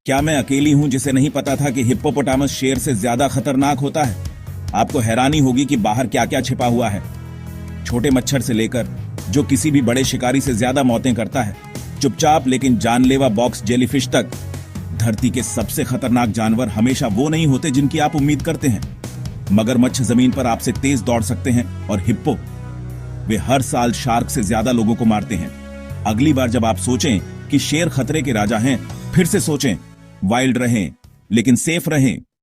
क्या मैं अकेली हूं जिसे नहीं पता था कि हिप्पोपोटामस शेर से ज्यादा खतरनाक होता है? आपको हैरानी होगी कि बाहर क्या क्या छिपा हुआ है। छोटे मच्छर से लेकर जो किसी भी बड़े शिकारी से ज्यादा मौतें करता है, चुपचाप लेकिन जानलेवा बॉक्स जेलीफिश तक। धरती के सबसे खतरनाक जानवर हमेशा वो नहीं होते जिनकी आप उम्मीद करते हैं। मगरमच्छ जमीन पर आपसे तेज दौड़ सकते हैं और हिप्पो, वे हर साल शार्क से ज्यादा लोगों को मारते हैं। अगली बार जब आप सोचें कि शेर खतरे के राजा हैं, फिर से सोचें, वाइल्ड रहें लेकिन सेफ रहें।